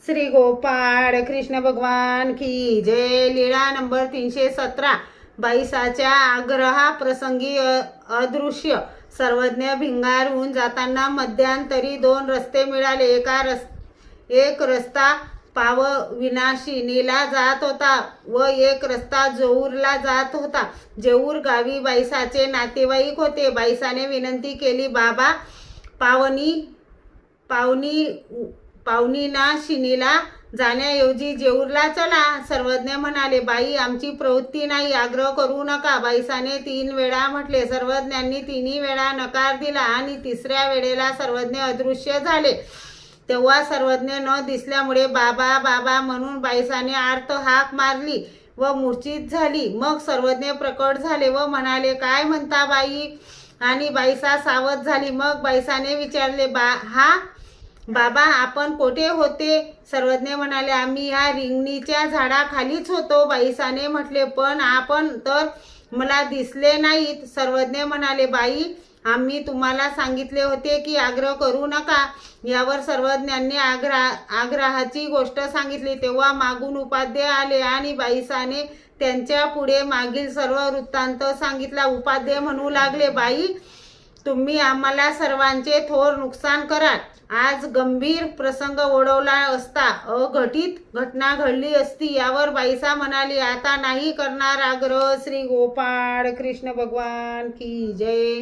श्री गोपाळ कृष्ण भगवान की जय। लीळा नंबर 317। बाईसाच्या आग्रहाप्रसंगी अदृश्य सर्वज्ञ भिंगारहून जाताना मध्यंतरी दोन रस्ते मिळाले। एक रस्ता पावविनाशिनीला जात होता व एक रस्ता जेऊरला जात होता। जेऊर गावी बाईसाचे नातेवाईक होते। बाईसाने विनंती केली, बाबा, पावनीनाशिनीला जाण्याऐवजी जेऊरला चला। सर्वज्ञ म्हणाले, बाई, आमची प्रवृत्ती नाही, आग्रह करू नका। बाईसाने 3 वेळा म्हटले। सर्वज्ञांनी 3 वेळा नकार दिला आणि तिसऱ्या वेळेला सर्वज्ञ अदृश्य झाले। तेव्हा सर्वज्ञ न दिसल्यामुळे बाबा बाबा म्हणून बाईसाने आर्त हाक मारली व मूर्छित झाली। मग सर्वज्ञ प्रकट झाले व म्हणाले, काय म्हणता बाई? आणि बाईसा सावध झाली। मग बाईसाने विचारले, बाबा, आपण कोठे होते? सर्वज्ञ म्हणाले, आम्ही ह्या रिंगणीच्या झाडाखालीच होतो। बाईसाने म्हटले, पण आपण तर मला दिसले नाहीत। सर्वज्ञ म्हणाले, बाई, आम्ही तुम्हाला सांगितले होते की आग्रह करू नका। यावर सर्वज्ञांनी आग्रहाची गोष्ट सांगितली। तेव्हा मागून उपाध्ये आले आणि बाईसाने त्यांच्या पुढे मागील सर्व वृत्तांत सांगितला। उपाध्ये म्हणू लागले, बाई, तुम्ही आम्हाला सर्वांचे थोर नुकसान कराल। आज गंभीर प्रसंग ओढवला असता अघटित घटना घडली असती। यावर बाईसा म्हणाली, आता नाही करणार आग्रह। श्री गोपाळ कृष्ण भगवान की जय।